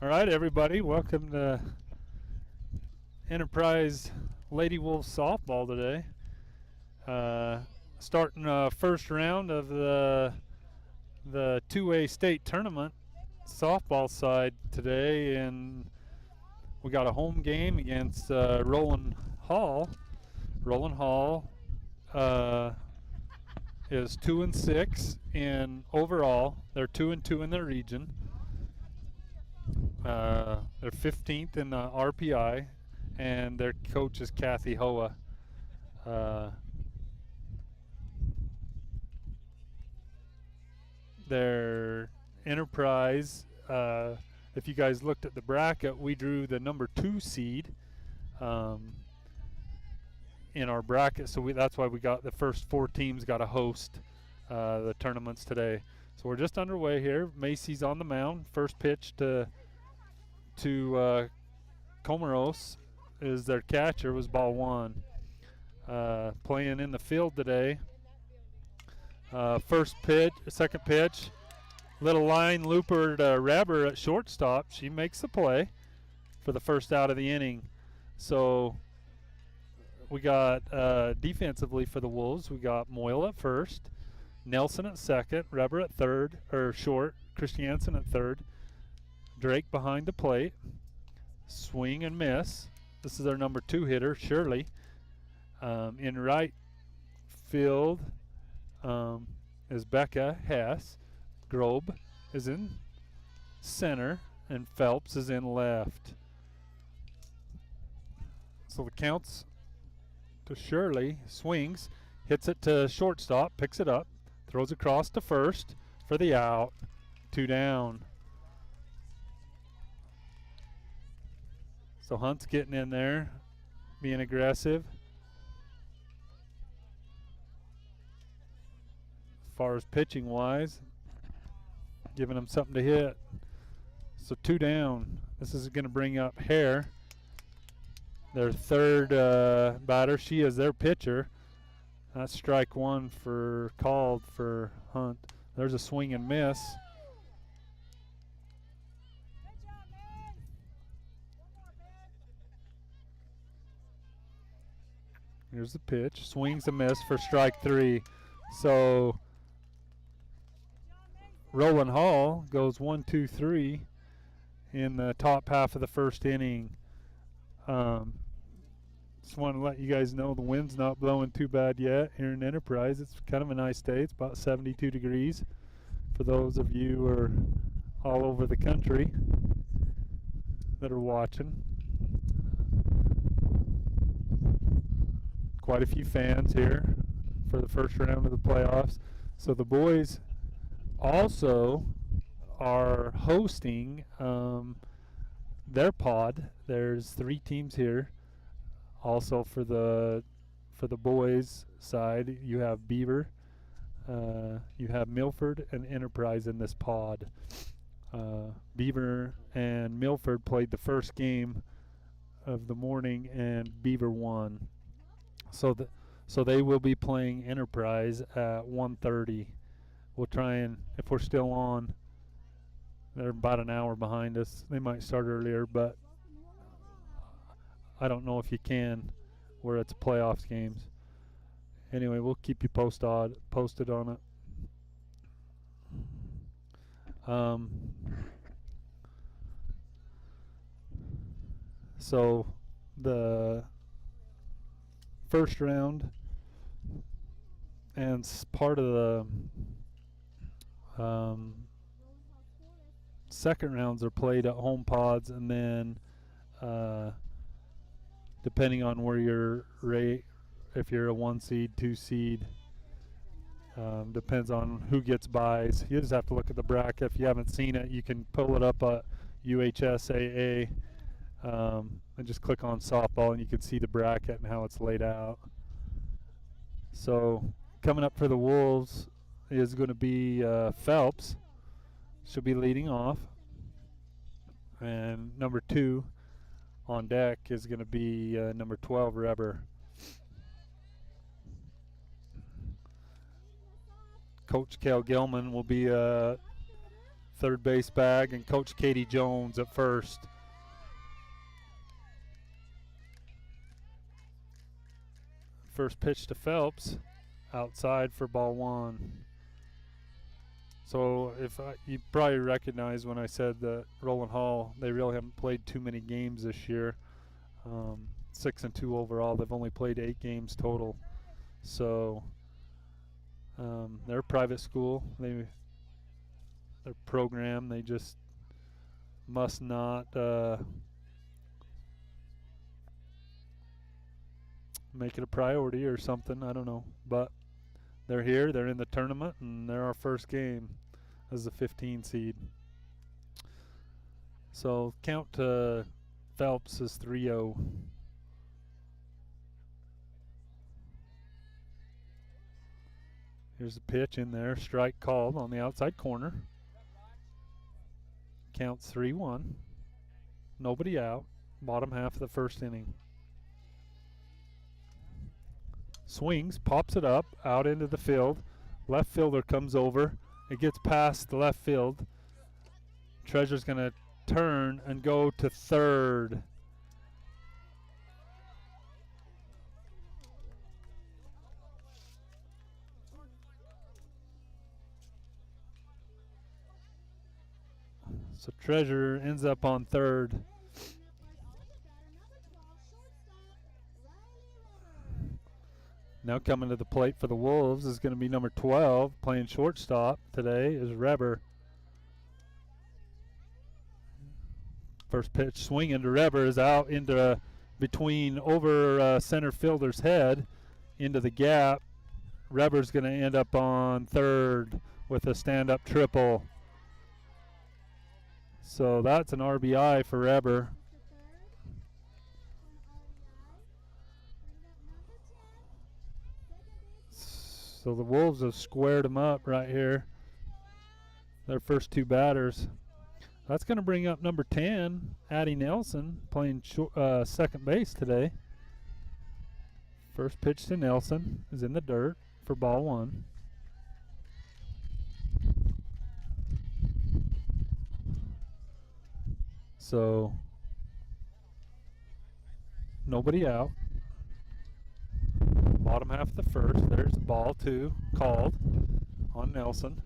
All right, everybody, welcome to Enterprise Lady Wolf softball today. Starting first round of the 2A state tournament softball side today, and we got a home game against Rowland Hall. Rowland Hall is 2-6 in overall. They're 2-2 in their region. They're 15th in RPI, and their coach is Kathy Hoa. Their Enterprise, if you guys looked at the bracket, we drew the number 2 seed in our bracket, so that's why we got the first 4 teams got to host the tournaments today. So we're just underway here. Macy's on the mound. First pitch to Comoros is their catcher, was ball 1. Playing in the field today. First pitch, second pitch, little line looper to Rabber at shortstop. She makes the play for the first out of the inning. So we got defensively for the Wolves, we got Moyle at first, Nelson at second, Rabber at third, or short, Christiansen at third, Drake behind the plate, swing and miss. This is our number 2 hitter, Shirley. In right field is Becca Hess. Grobe is in center, and Phelps is in left. So the counts to Shirley, swings, hits it to shortstop, picks it up, throws across to first for the out, 2 down. So Hunt's getting in there, being aggressive. As far as pitching wise, giving them something to hit. So 2 down. This is going to bring up Hare, their third batter. She is their pitcher. That's strike 1 called for Hunt. There's a swing and miss. Here's the pitch. Swings a miss for strike 3. So Rowland Hall goes 1-2-3 in the top half of the first inning. Just want to let you guys know the wind's not blowing too bad yet here in Enterprise. It's kind of a nice day. It's about 72 degrees for those of you who are all over the country that are watching. Quite a few fans here for the first round of the playoffs. So the boys also are hosting their pod. There's 3 teams here. Also for the boys side, you have Beaver, you have Milford and Enterprise in this pod. Beaver and Milford played the first game of the morning, and Beaver won. So they will be playing Enterprise at 1:30. We'll try and, if we're still on, they're about an hour behind us. They might start earlier, but I don't know if you can where it's playoffs games. Anyway, we'll keep you posted on it. So the first round and part of the second rounds are played at home pods, and then depending on where you're if you're a 1 seed, 2 seed, depends on who gets buys. You just have to look at the bracket. If you haven't seen it, you can pull it up at UHSAA and just click on softball, and you can see the bracket and how it's laid out. So coming up for the Wolves is going to be Phelps. She'll be leading off, and number 2 on deck is going to be number 12, Reber. Coach Cal Gilman will be third base bag, and Coach Katie Jones at first. First pitch to Phelps, outside for ball one. So you probably recognize when I said that Rowland Hall, they really haven't played too many games this year. 6-2 overall. They've only played 8 games total. So they're a private school. Their program, they just must not make it a priority or something. I don't know. But they're here. They're in the tournament, and they're our first game as the 15 seed. So count to Phelps is 3-0. Here's a pitch in there. Strike called on the outside corner. Counts 3-1. Nobody out. Bottom half of the first inning. Swings, pops it up, out into the field. Left fielder comes over. It gets past the left field. Treasure's going to turn and go to third. So Treasure ends up on third. Now coming to the plate for the Wolves is going to be number 12, playing shortstop today, is Reber. First pitch swinging to Reber is out into between over center fielder's head into the gap. Reber's going to end up on third with a stand-up triple. So that's an RBI for Reber. So the Wolves have squared them up right here. Their first 2 batters. That's going to bring up number 10, Addie Nelson, playing second base today. First pitch to Nelson is in the dirt for ball one. So nobody out. Bottom half of the first. There's ball 2 called on Nelson.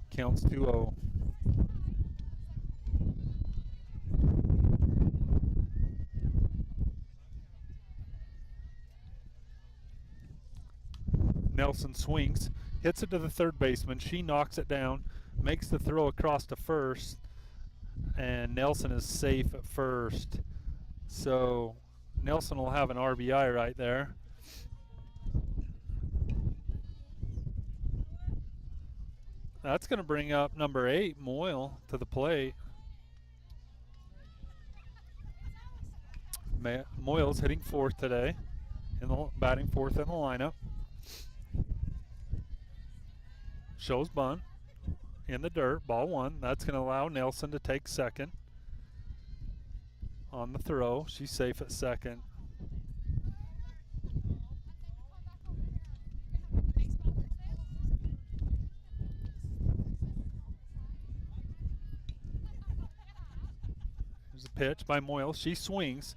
Counts 2-0. Nelson swings, hits it to the third baseman. She knocks it down, makes the throw across to first, and Nelson is safe at first. So Nelson will have an RBI right there. That's going to bring up number 8, Moyle, to the plate. Moyle's hitting fourth today, batting fourth in the lineup. Shows bunt in the dirt, ball one. That's going to allow Nelson to take second. On the throw, she's safe at second. Here's a pitch by Moyle. She swings.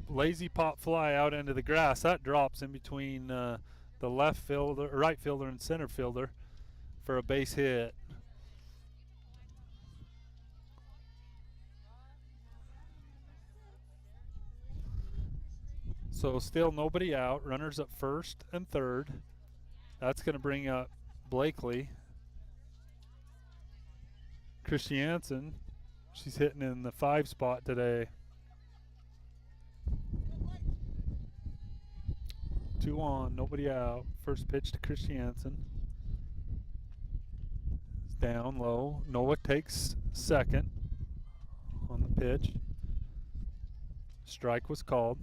Lazy pop fly out into the grass. That drops in between the left fielder, right fielder, and center fielder for a base hit. So still nobody out. Runners at first and third. That's going to bring up Blakely. Christiansen, she's hitting in the 5 spot today. 2 on, nobody out. First pitch to Christiansen. It's down low. Noah takes second on the pitch. Strike was called.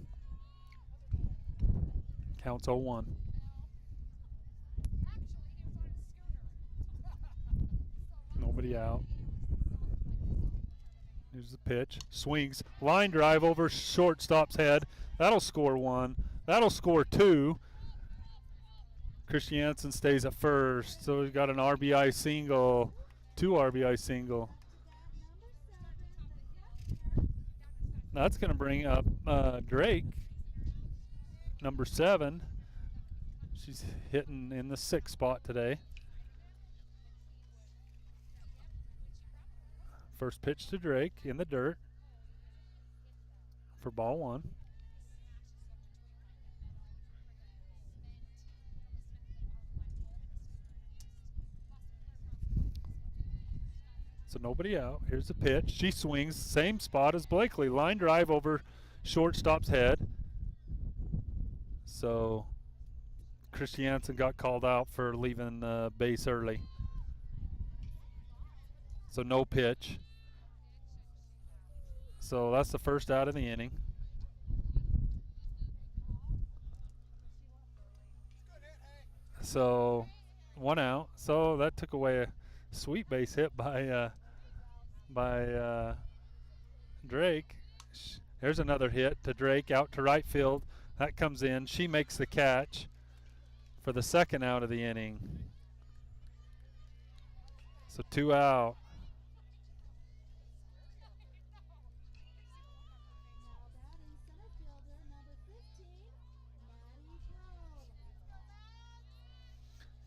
Counts 0-1. Nobody out. Here's the pitch. Swings. Line drive over shortstop's head. That'll score 1. That'll score 2. Christiansen stays at first. So we've got an RBI single 2 RBI single. That's going to bring up Drake, number 7. She's hitting in the 6th spot today. First pitch to Drake in the dirt for ball 1. So nobody out. Here's the pitch. She swings, same spot as Blakely. Line drive over shortstop's head. So Christiansen got called out for leaving base early. So no pitch. So that's the first out of the inning. So 1 out. So that took away a sweet base hit by Drake. There's another hit to Drake out to right field. That comes in. She makes the catch for the second out of the inning. So 2 out.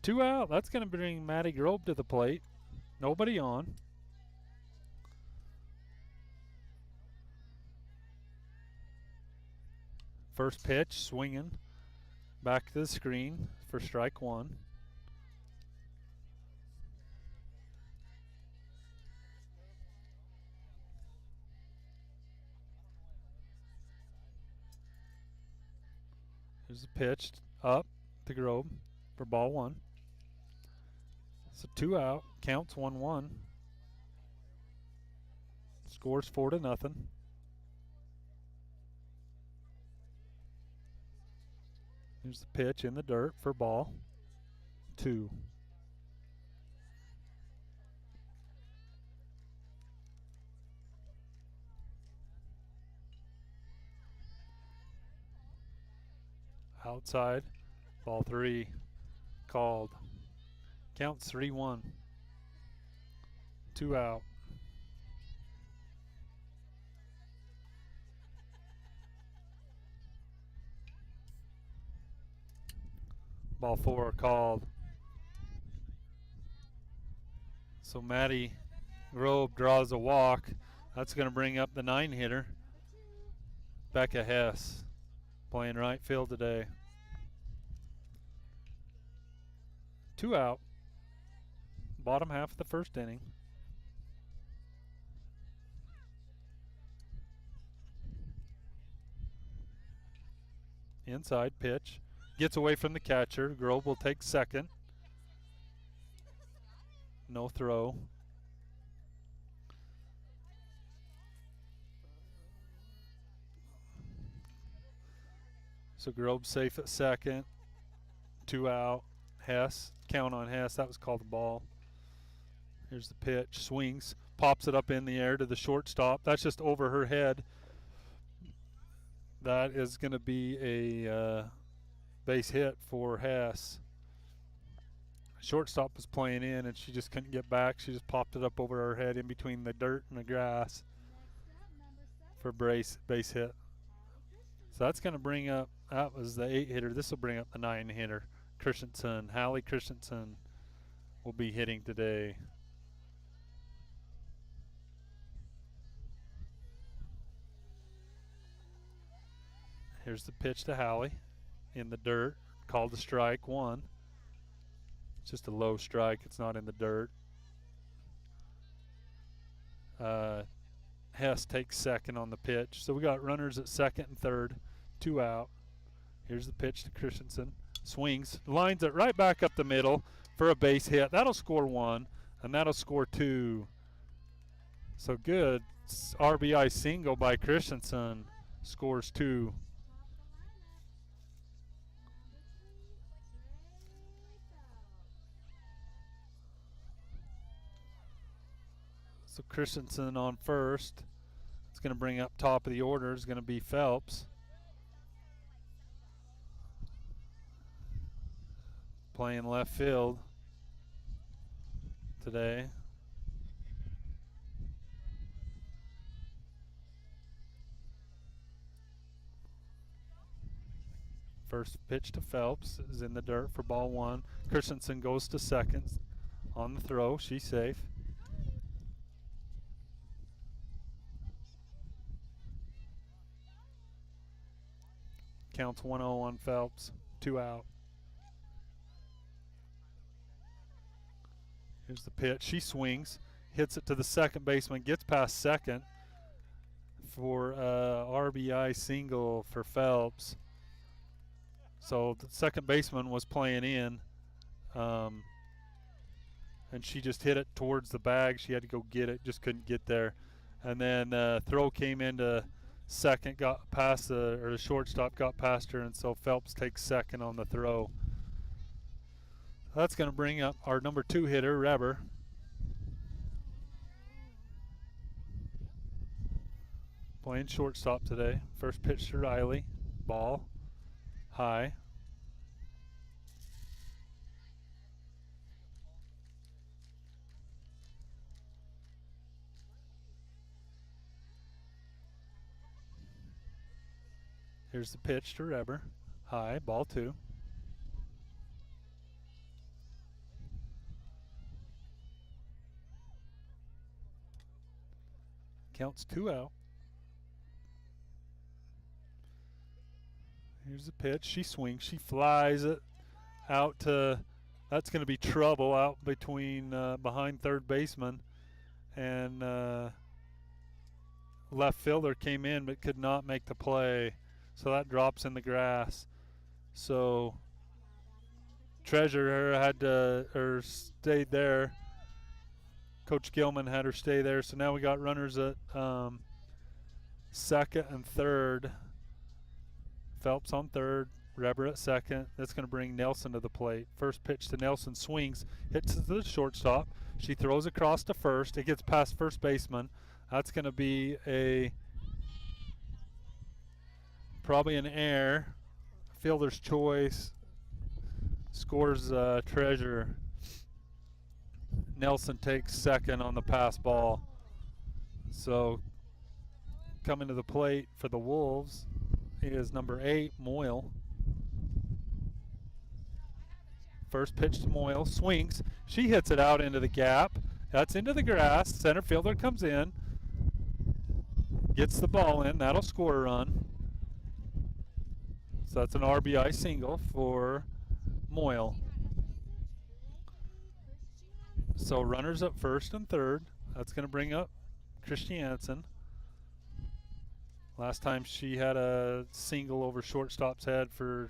Two out. That's going to bring Maddie Grobe to the plate. Nobody on. First pitch, swinging. Back to the screen for strike 1. Here's the pitch up to Grobe for ball 1. So 2 out, counts 1-1. Scores 4-0. Here's the pitch in the dirt for ball 2. Outside, ball 3, called. Counts 3-1. 2 out. Ball 4 called. So Maddie Grobe draws a walk. That's going to bring up the 9-hitter, Becca Hess, playing right field today. 2 out. Bottom half of the first inning. Inside pitch. Gets away from the catcher. Grobe will take second. No throw. So Grobe safe at second. 2 out. Hess. Count on Hess. That was called a ball. Here's the pitch. Swings. Pops it up in the air to the shortstop. That's just over her head. That is going to be a base hit for Hess. Shortstop was playing in and she just couldn't get back. She just popped it up over her head in between the dirt and the grass for base hit. So that's going to bring up, that was the 8-hitter. This will bring up the 9-hitter. Christensen, Hallie Christensen will be hitting today. Here's the pitch to Hallie in the dirt, called a strike 1. It's just a low strike, it's not in the dirt. Hess takes second on the pitch. So we got runners at second and third, 2 out. Here's the pitch to Christensen. Swings, lines it right back up the middle for a base hit. That'll score 1, and that'll score 2. So good RBI single by Christensen, scores 2. So Christensen on first. It's going to bring up top of the order. Is going to be Phelps. Playing left field today. First pitch to Phelps is in the dirt for ball one. Christensen goes to second on the throw. She's safe. Counts 1-0 on Phelps. 2 out. Here's the pitch. She swings, hits it to the second baseman, gets past second for RBI single for Phelps. So the second baseman was playing in, and she just hit it towards the bag. She had to go get it, just couldn't get there. And then throw came into second, got past the shortstop got past her, and so Phelps takes second on the throw. That's going to bring up our number 2 hitter, Reber. Playing shortstop today. First pitch to Riley. Ball. High. Here's the pitch to Reber. High. Ball 2. Counts 2 out. Here's the pitch. She swings. She flies it out to. That's going to be trouble out between behind third baseman, and left fielder came in but could not make the play, so that drops in the grass. So Treasure had to stayed there. Coach Gilman had her stay there, so now we got runners at second and third. Phelps on third, Reber at second. That's going to bring Nelson to the plate. First pitch to Nelson, swings, hits to the shortstop. She throws across to first. It gets past first baseman. That's going to be probably an error. Fielder's choice. Scores Treasure. Nelson takes second on the pass ball. So coming to the plate for the Wolves is number 8, Moyle. First pitch to Moyle, swings. She hits it out into the gap. That's into the grass. Center fielder comes in, gets the ball in. That'll score a run. So that's an RBI single for Moyle. So runners up first and third. That's going to bring up Christiansen. Last time she had a single over shortstop's head for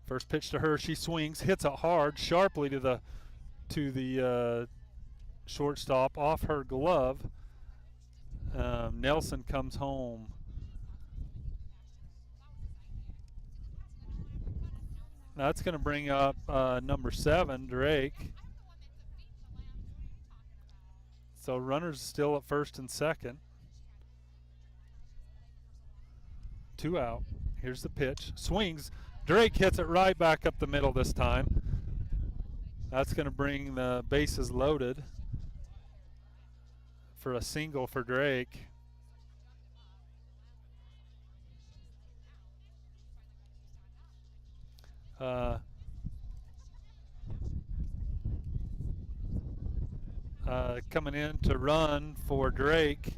first pitch to her. She swings, hits it hard, sharply to the shortstop off her glove. Nelson comes home. That's going to bring up number 7, Drake. So runners still at first and second. 2 out. Here's the pitch. Swings. Drake hits it right back up the middle this time. That's going to bring the bases loaded for a single for Drake. Coming in to run for Drake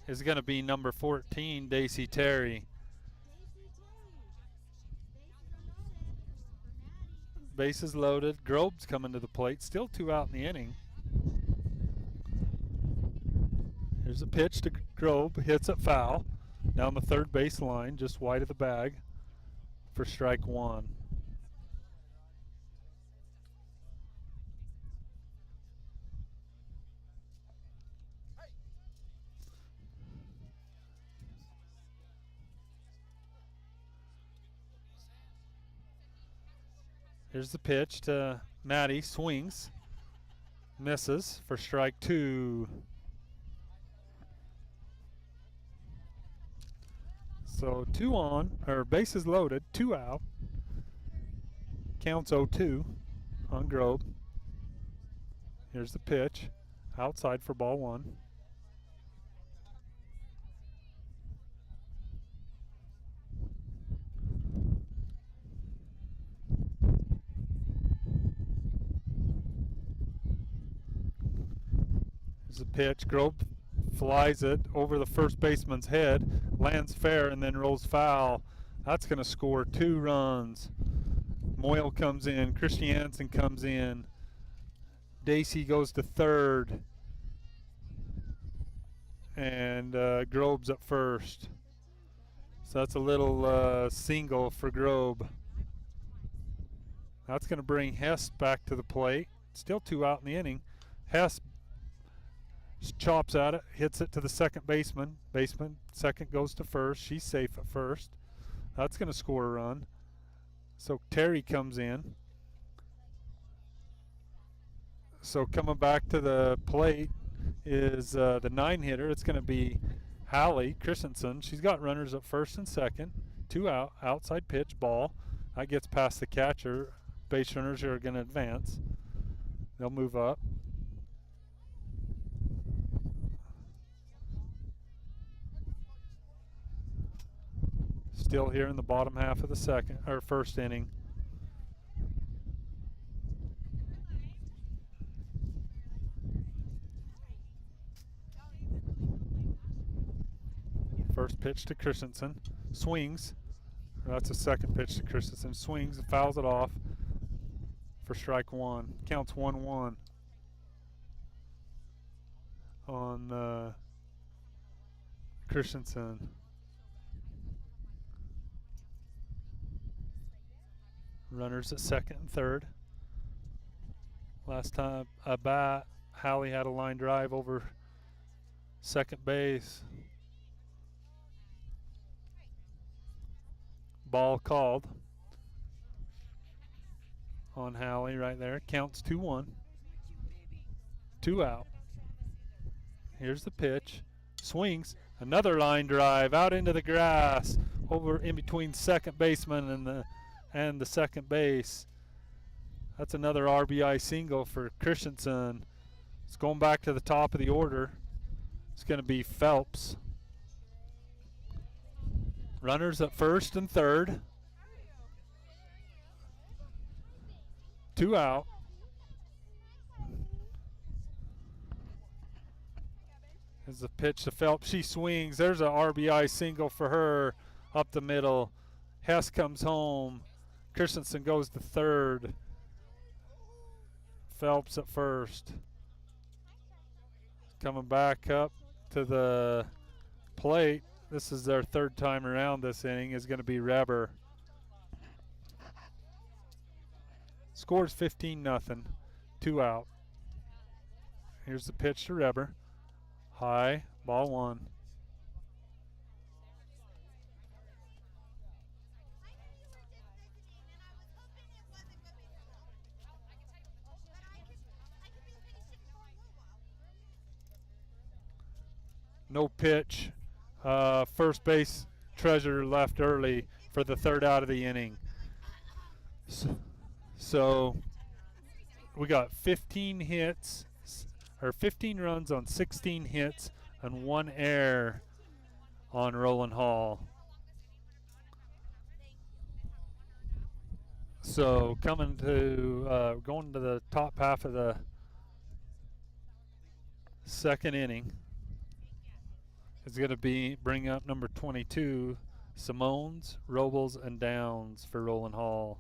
is going to be number 14, Daisy Terry. Bases loaded. Grobe's coming to the plate. Still 2 out in the inning. Here's a pitch to Grobe. Hits it foul. Down the third base line, just wide of the bag for strike 1. Here's the pitch to Maddie. Swings. Misses for strike 2. So 2 on, or bases loaded, 2 out. Counts 0-2 on Grobe. Here's the pitch. Outside for ball 1. There's a pitch. Grove flies it over the first baseman's head, lands fair, and then rolls foul. That's going to score 2 runs. Moyle comes in. Christiansen comes in. Dacey goes to third. And Grobe's at first. So that's a little single for Grobe. That's going to bring Hess back to the plate. Still 2 out in the inning. Hess chops at it, hits it to the second baseman. Second goes to first. She's safe at first. That's going to score a run. So Terry comes in. So coming back to the plate is the 9-hitter. It's going to be Hallie Christensen. She's got runners at first and second. 2 out. Outside pitch, ball. That gets past the catcher. Base runners are going to advance. They'll move up. Still here in the bottom half of the first inning. First pitch to Christensen. Swings. That's a second pitch to Christensen. Swings and fouls it off for strike 1. Counts 1-1 on Christensen. Runners at second and third. Last time a bat, Hallie had a line drive over second base. Ball called on Hallie right there. Counts 2-1. 2 out. Here's the pitch. Swings. Another line drive out into the grass over in between second baseman and the second base. That's another RBI single for Christensen. It's going back to the top of the order. It's going to be Phelps. Runners at first and third. 2 out. There's the pitch to Phelps. She swings. There's an RBI single for her up the middle. Hess comes home. Christensen goes to third. Phelps at first. Coming back up to the plate. This is their third time around this inning. Is going to be Reber. Scores 15-0. 2 out. Here's the pitch to Reber. High. Ball 1. No pitch. First base Treasure left early for the third out of the inning. So we got 15 hits, or 15 runs on 16 hits and 1 error on Rowland Hall. So going to the top half of the second inning. Is going to bring up number 22, Simones, Robles, and Downs for Rowland Hall.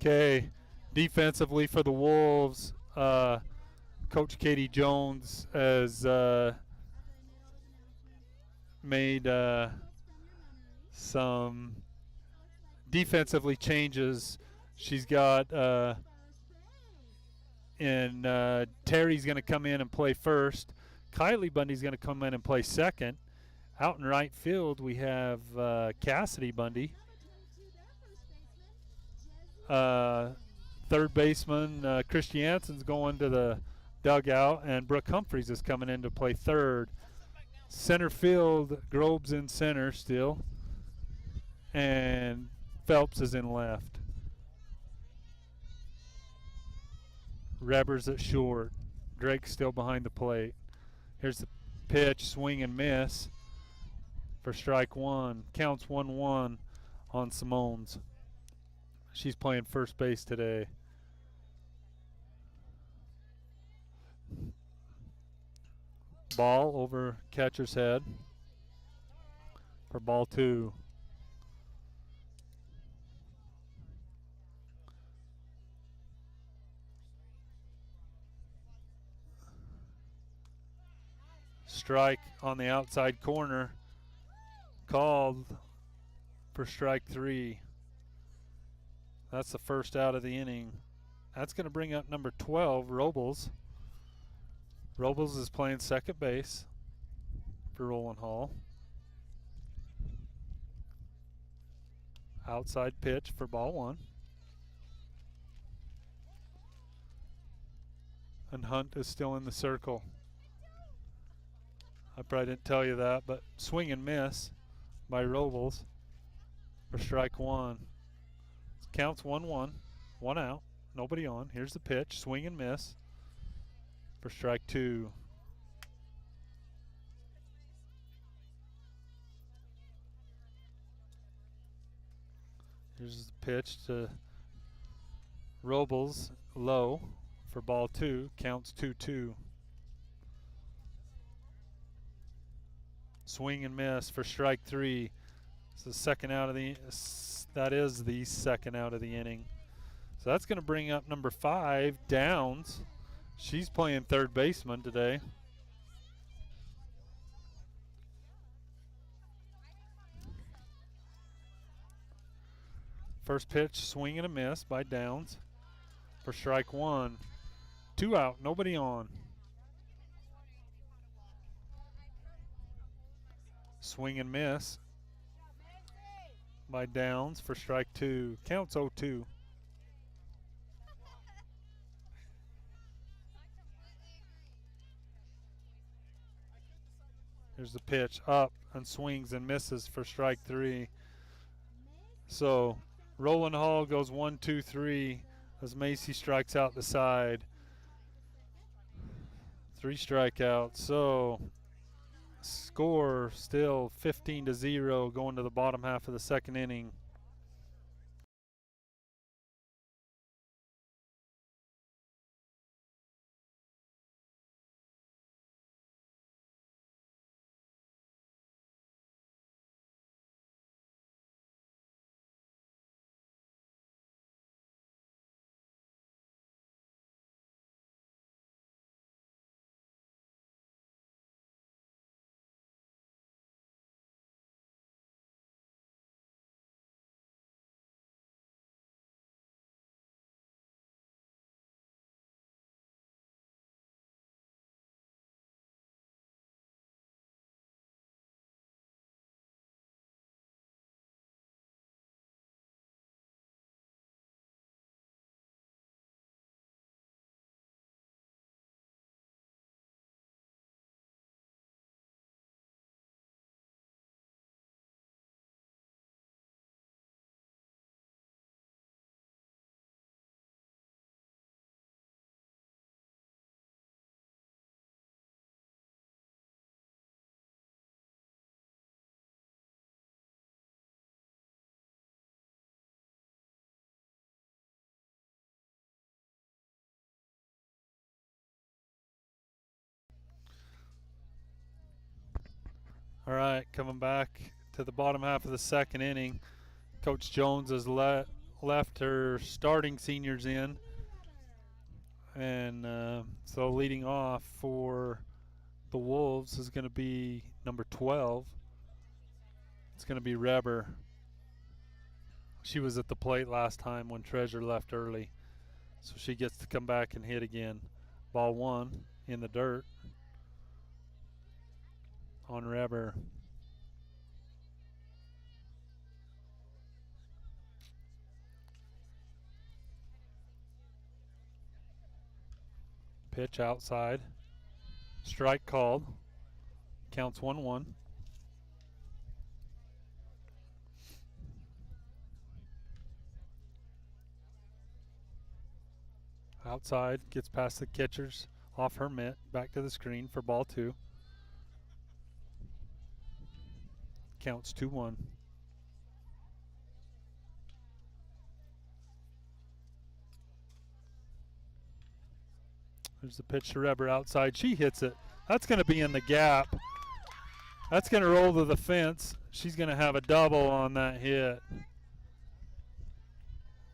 Okay, defensively for the Wolves, Coach Katie Jones has made some defensively changes. She's got Terry's going to come in and play first. Kylie Bundy's going to come in and play second. Out in right field, we have Cassidy Bundy. Third baseman Christiansen's going to the dugout, and Brooke Humphreys is coming in to play third. Center field, Groves in center still, and Phelps is in left. Rebbers at short. Drake's still behind the plate. Here's the pitch, swing and miss for strike one. Counts 1-1 on Simone's. She's playing first base today. Ball over catcher's head for ball two. Strike on the outside corner, called for strike three. That's the first out of the inning. That's going to bring up number 12, Robles. Robles is playing second base for Rowland Hall. Outside pitch for ball one. And Hunt is still in the circle. I probably didn't tell you that, but swing and miss by Robles for strike one. Counts 1-1, one out, nobody on. Here's the pitch, swing and miss for strike two. Here's the pitch to Robles, low for ball two, counts 2-2. Swing and miss for strike three. It's the second out of the, that is the second out of the inning. So that's going to bring up number 5, Downs. She's playing third baseman today. First pitch, swing and a miss by Downs for strike one. 2 out, nobody on. Swing and miss by Downs for strike two. Counts 0-2. Here's the pitch, up and swings and misses for strike three. So Rowland Hall goes 1-2-3 as Macy strikes out the side. 3 strikeouts. So score still 15-0 going to the bottom half of the second inning. All right, coming back to the bottom half of the second inning. Coach Jones has left her starting seniors in And so leading off for the Wolves is going to be number 12. It's going to be Reber. She was at the plate last time when Treasure left early, so she gets to come back and hit again. Ball 1 in the dirt on Reber. Pitch outside. Strike called. Counts 1-1. Outside, gets past the catchers, off her mitt, back to the screen for ball 2. Counts 2-1. There's the pitch to Reber outside. She hits it. That's going to be in the gap. That's going to roll to the fence. She's going to have a double on that hit.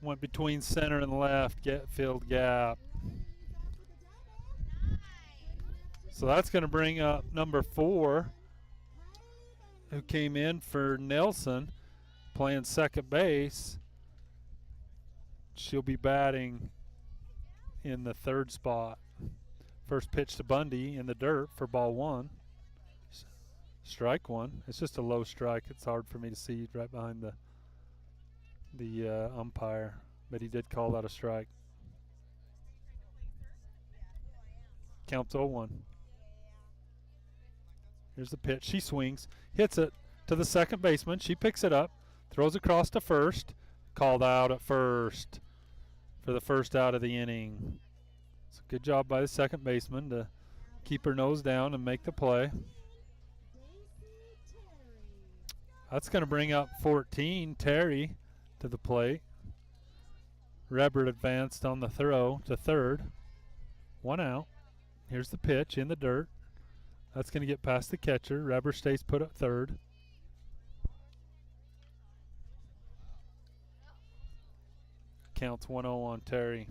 Went between center and left, field gap. So that's going to bring up number 4, who came in for Nelson, playing second base. She'll be batting in the 3rd spot. First pitch to Bundy in the dirt for ball 1. Strike 1. It's just a low strike. It's hard for me to see right behind the umpire, but he did call that a strike. Counts 0-1. Here's the pitch. She swings, hits it to the second baseman. She picks it up, throws across to first. Called out at first for the first out of the inning. It's a good job by the second baseman to keep her nose down and make the play. That's going to bring up 14, Terry, to the plate. Reber advanced on the throw to third. 1 out. Here's the pitch in the dirt. That's going to get past the catcher. Reber stays put at third. Counts 1-0 on Terry.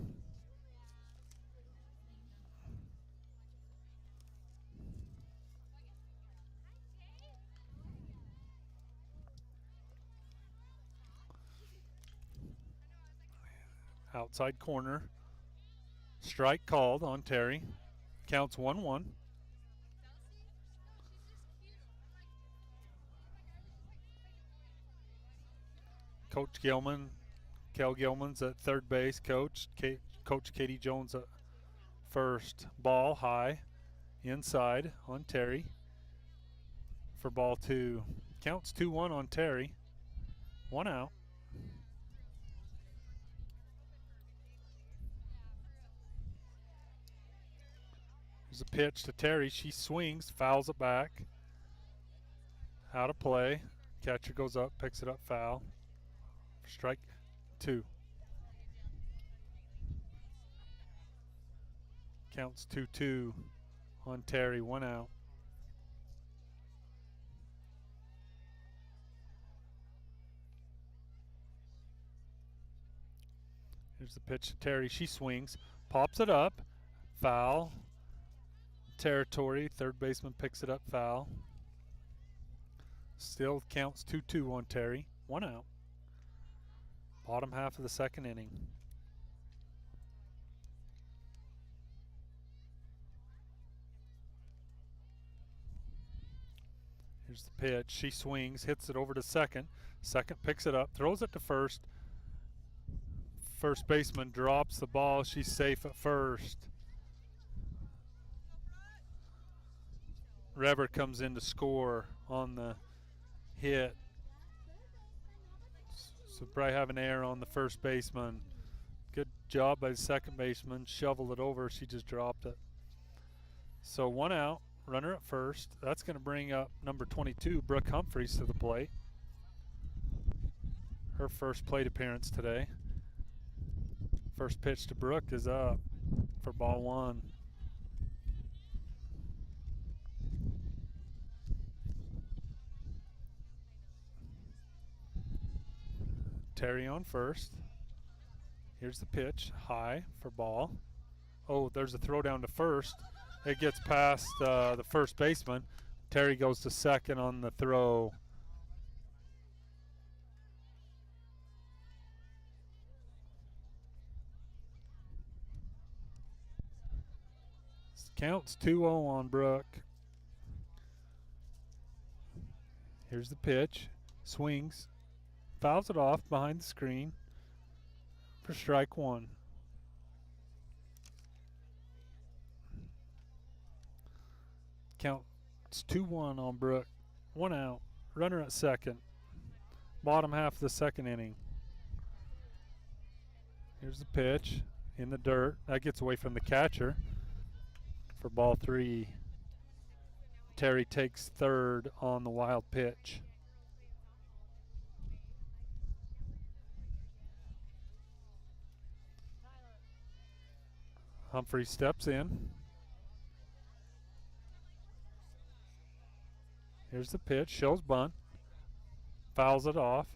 Outside corner. Strike called on Terry. Counts 1-1. Coach Gilman, Kel Gilman's at third base. Coach Katie Jones at first. Ball high, inside on Terry for ball 2. Counts 2-1 on Terry. 1 out. There's a pitch to Terry. She swings, fouls it back. Out of play. Catcher goes up, picks it up, foul. Strike 2. Counts 2-2 on Terry. 1 out. Here's the pitch to Terry. She swings, pops it up, foul. Territory. Third baseman picks it up, foul. Still counts 2-2 on Terry. 1 out. Bottom half of the second inning. Here's the pitch. She swings, hits it over to second. Second picks it up, throws it to first. First baseman drops the ball. She's safe at first. Reber comes in to score on the hit. So probably have an error on the first baseman. Good job by the second baseman. Shoveled it over. She just dropped it. So 1 out. Runner at first. That's going to bring up number 22, Brooke Humphreys, to the plate. Her first plate appearance today. First pitch to Brooke is up for ball 1. Terry on first. Here's the pitch, high for ball. Oh, there's a throw down to first. It gets past the first baseman. Terry goes to second on the throw. Counts 2-0 on Brooke. Here's the pitch. Swings. Fouls it off behind the screen for strike one. Counts 2-1 on Brooke. 1 out. Runner at second. Bottom half of the second inning. Here's the pitch in the dirt. That gets away from the catcher for ball 3. Terry takes third on the wild pitch. Humphrey steps in. Here's the pitch. Shows bunt. Fouls it off.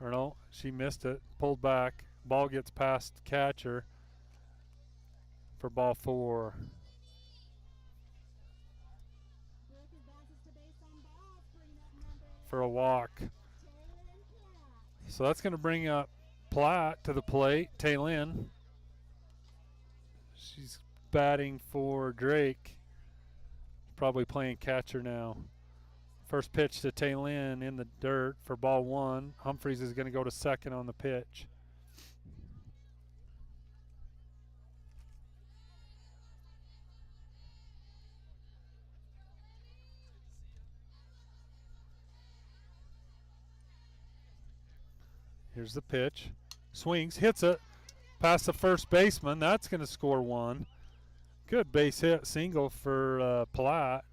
Or no, she missed it. Pulled back. Ball gets past catcher for ball 4. For a walk. So that's going to bring up Platt to the plate. Taylin. She's batting for Drake. Probably playing catcher now. First pitch to Taylin in the dirt for ball 1. Humphreys is going to go to second on the pitch. Here's the pitch. Swings, hits it past the first baseman. That's going to score 1. Good base hit single for Platt.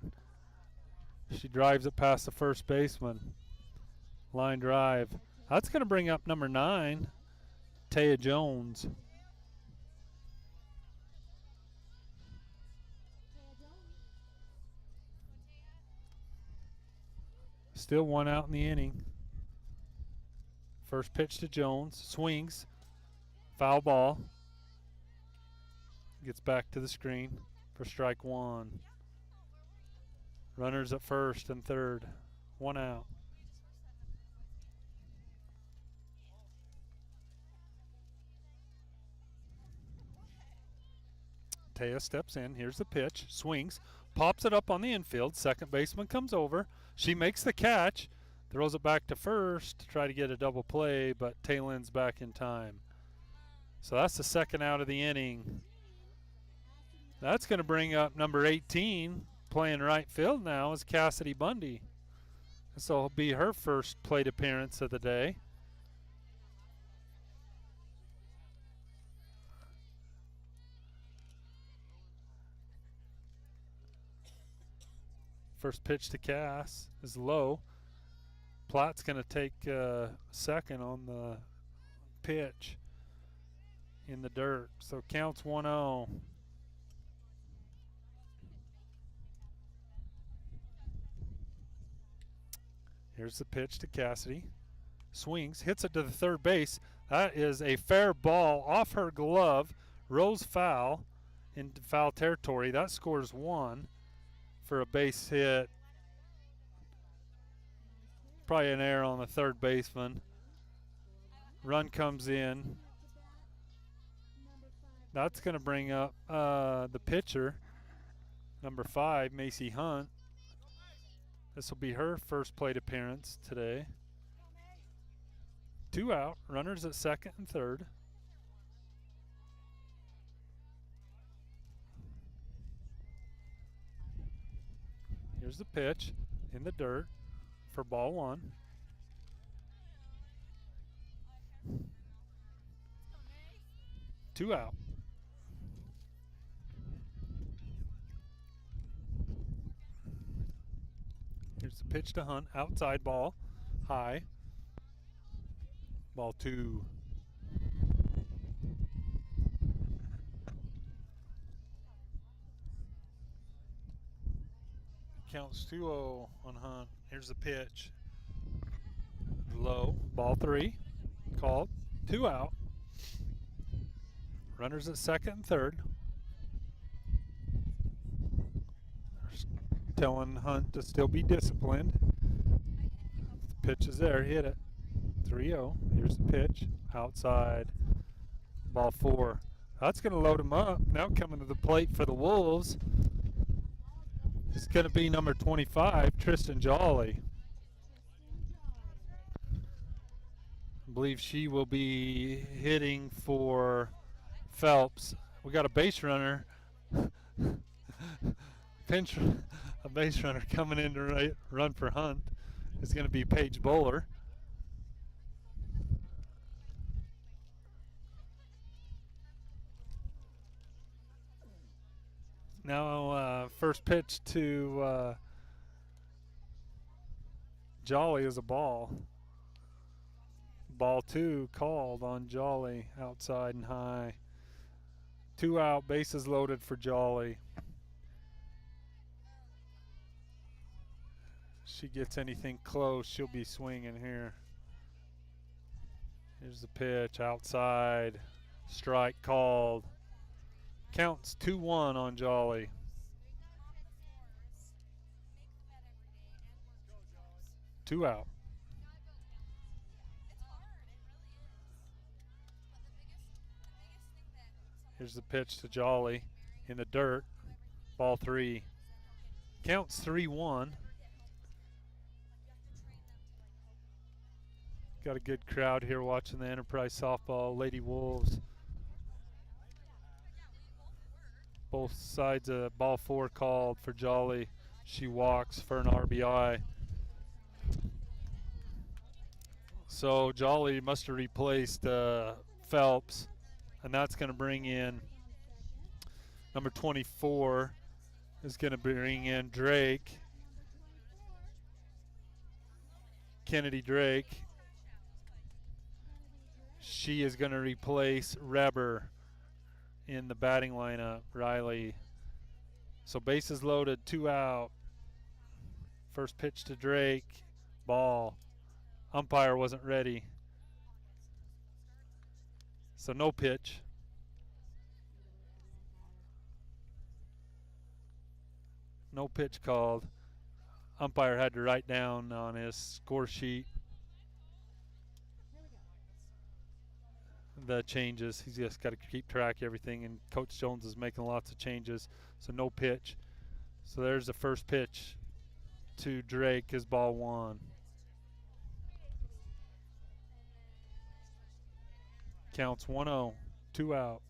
She drives it past the first baseman. Line drive. That's going to bring up number 9, Taya Jones. Still 1 out in the inning. First pitch to Jones. Swings. Foul ball. Gets back to the screen for strike 1. Runners at first and third. 1 out. Taya steps in. Here's the pitch. Swings. Pops it up on the infield. Second baseman comes over. She makes the catch. Throws it back to first to try to get a double play, but Taylin's back in time. So that's the second out of the inning. That's going to bring up number 18, playing right field now, is Cassidy Bundy. This will be her first plate appearance of the day. First pitch to Cass is low. Platt's going to take second on the pitch in the dirt. So counts 1-0. Here's the pitch to Cassidy. Swings, hits it to the third base. That is a fair ball off her glove. Rose foul in foul territory. That scores 1 for a base hit. Probably an error on the third baseman. Run comes in. That's going to bring up the pitcher, number 5, Macy Hunt. This will be her first plate appearance today. 2 out. Runners at second and third. Here's the pitch in the dirt for ball 1. Two out. Here's the pitch to Hunt. Outside ball. High. Ball 2. Counts 2-0 on Hunt. Here's the pitch. Low. Ball 3. Called. 2 out. Runners at second and third. telling Hunt to still be disciplined. The pitch is there, hit it. 3-0. Here's the pitch. Outside. Ball 4. That's going to load him up. Now coming to the plate for the Wolves. It's going to be number 25, Tristan Jolly. I believe she will be hitting for Phelps. We got a base runner. A base runner coming in to run for Hunt. It's going to be Paige Bowler. Now, first pitch to Jolly is a ball. Ball 2 called on Jolly, outside and high. 2 out, bases loaded for Jolly. She gets anything close, she'll be swinging here. Here's the pitch, outside. Strike called. Counts 2-1 on Jolly. Two out. Here's the pitch to Jolly in the dirt. Ball 3. Counts 3-1. Got a good crowd here watching the Enterprise softball. Lady Wolves. Both sides of ball 4 called for Jolly. She walks for an RBI. So Jolly must have replaced Phelps, and that's going to bring in number 24 is going to bring in Drake. Kennedy Drake. She is going to replace Reber in the batting lineup, Riley. So bases loaded, 2 out. First pitch to Drake, ball. Umpire wasn't ready. So no pitch. No pitch called. Umpire had to write down on his score sheet the changes. He's just got to keep track of everything, and Coach Jones is making lots of changes. So no pitch. So there's the first pitch to Drake is ball 1. Counts 1-0, 2 out.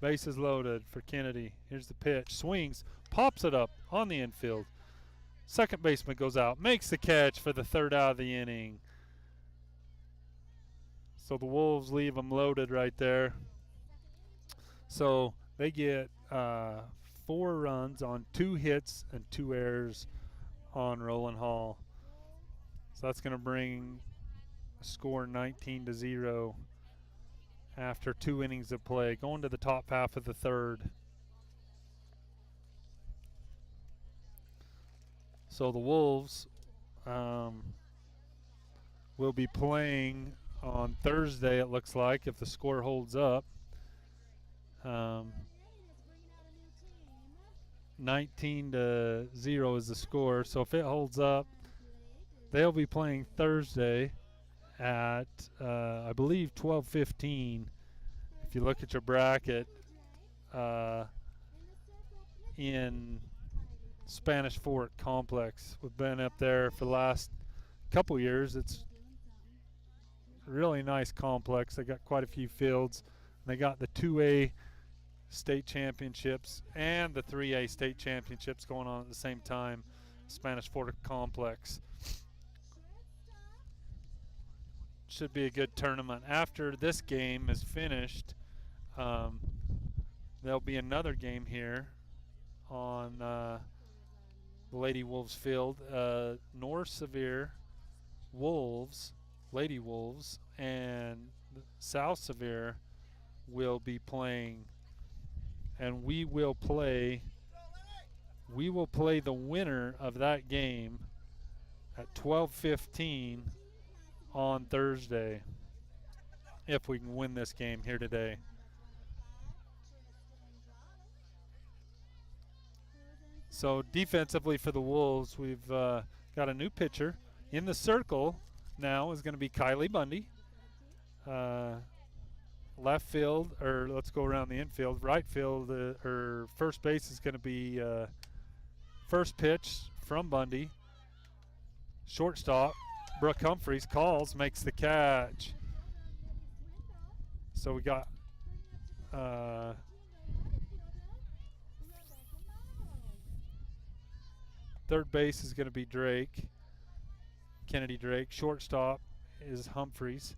Bases loaded for Kennedy. Here's the pitch. Swings, pops it up on the infield. Second baseman goes out, makes the catch for the 3rd out of the inning. So the Wolves leave them loaded right there. So they get 4 runs on 2 hits and 2 errors on Rowland Hall. So that's going to bring a score 19-0 after 2 innings of play. Going to the top half of the 3rd. So the Wolves will be playing on Thursday, it looks like, if the score holds up. 19-0 is the score. So if it holds up, they'll be playing Thursday at, I believe, 12:15. If you look at your bracket, in Spanish Fort Complex. We've been up there for the last couple years. It's a really nice complex. They got quite a few fields. They got the 2A state championships and the 3A state championships going on at the same time. Spanish Fort Complex. Should be a good tournament. After this game is finished, there'll be another game here on the Lady Wolves field. North Sevier Wolves, Lady Wolves, and South Sevier will be playing, and we will play the winner of that game at 12:15 on Thursday, if we can win this game here today. So defensively for the Wolves, we've got a new pitcher. In the circle now is going to be Kylie Bundy. Left field, or let's go around the infield. Right field, or first base is going to be first pitch from Bundy. Shortstop, Brooke Humphreys calls, makes the catch. So we got third base is going to be Drake, Kennedy Drake. Shortstop is Humphreys.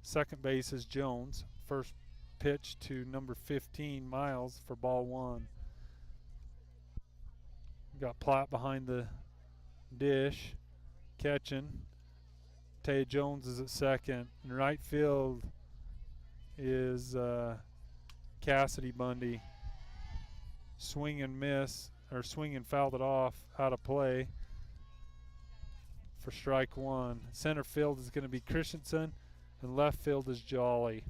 Second base is Jones. First pitch to number 15, Miles, for ball one. We got Platt behind the dish, catching. Taya Jones is at second. In right field is Cassidy Bundy. Swing and miss, or swing and fouled it off, out of play for strike one. Center field is going to be Christensen, and left field is Jolly.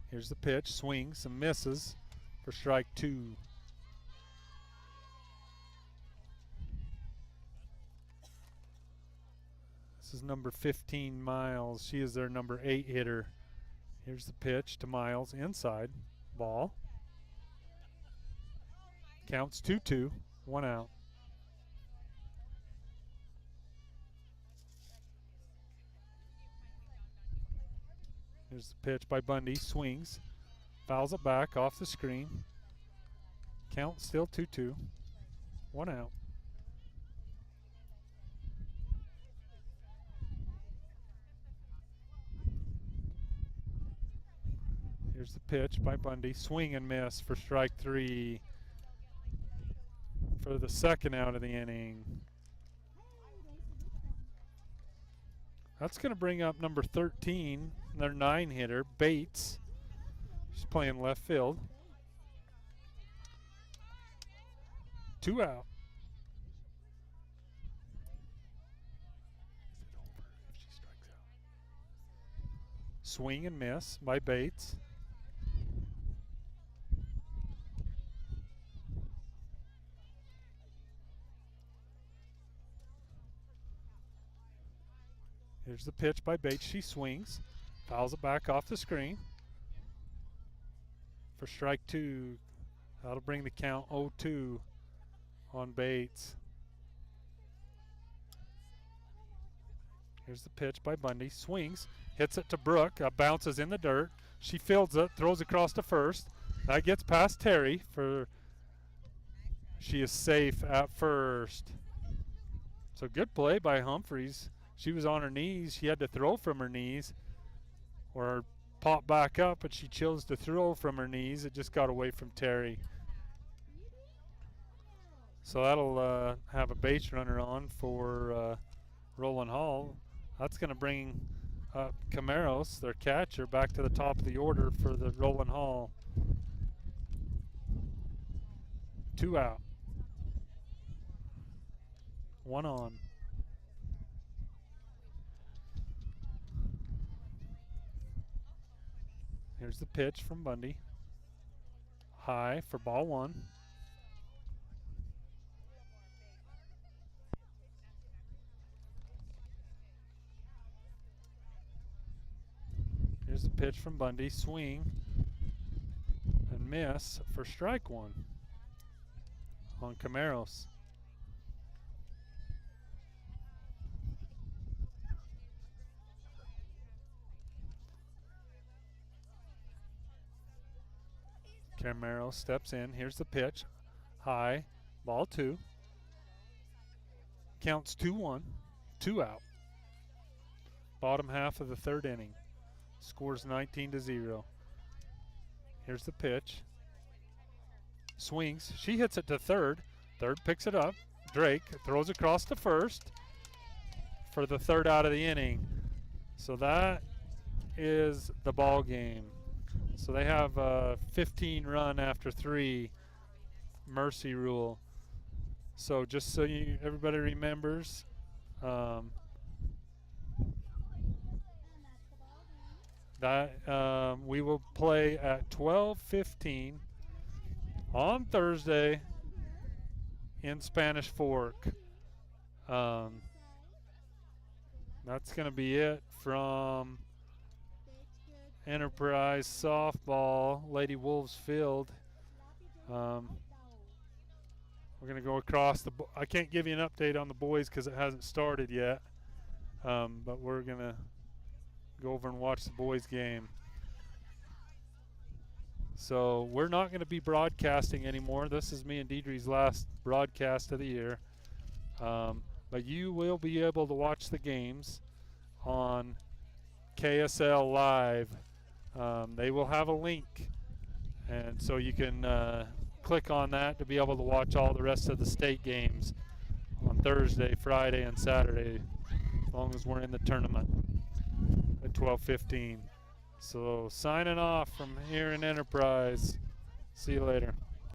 Here's the pitch, swings and misses for strike two. This is number 15, Miles. She is their number 8 hitter. Here's the pitch to Miles, inside, ball. Counts 2-2, 1 out. Here's the pitch by Bundy, swings, fouls it back off the screen. Count still 2-2, 1 out. Here's the pitch by Bundy, swing and miss for strike three for the second out of the inning. That's going to bring up number 13, their 9 hitter, Bates. She's playing left field. 2 out. If she strikes out. Swing and miss by Bates. Here's the pitch by Bates. She swings, fouls it back off the screen for strike two. That'll bring the count 0-2 on Bates. Here's the pitch by Bundy. Swings, hits it to Brooke, bounces in the dirt. She fields it, throws across to first. That gets past Terry for, she is safe at first. So good play by Humphreys. She was on her knees. She had to throw from her knees or pop back up, but she chose to throw from her knees. It just got away from Terry. So that'll have a base runner on for Rowland Hall. That's going to bring Camaros, their catcher, back to the top of the order for the Rowland Hall. 2 out. 1 on. Here's the pitch from Bundy. High for ball one. Here's the pitch from Bundy. Swing and miss for strike one on Camaros. Camaro steps in. Here's the pitch. High. Ball 2. Counts 2-1. 2 out. Bottom half of the third inning. Scores 19-0. Here's the pitch. Swings. She hits it to third. Third picks it up. Drake throws across to first for the third out of the inning. So that is the ball game. So they have a 15 run after 3 mercy rule. So just so everybody remembers, that we will play at 12:15 on Thursday in Spanish Fork. That's going to be it from Enterprise Softball, Lady Wolves Field. We're going to go across the. I can't give you an update on the boys because it hasn't started yet. But we're going to go over and watch the boys' game. So we're not going to be broadcasting anymore. This is me and Deidre's last broadcast of the year. But you will be able to watch the games on KSL Live. They will have a link, and so you can click on that to be able to watch all the rest of the state games on Thursday, Friday, and Saturday, as long as we're in the tournament at 12:15. So signing off from here in Enterprise. See you later.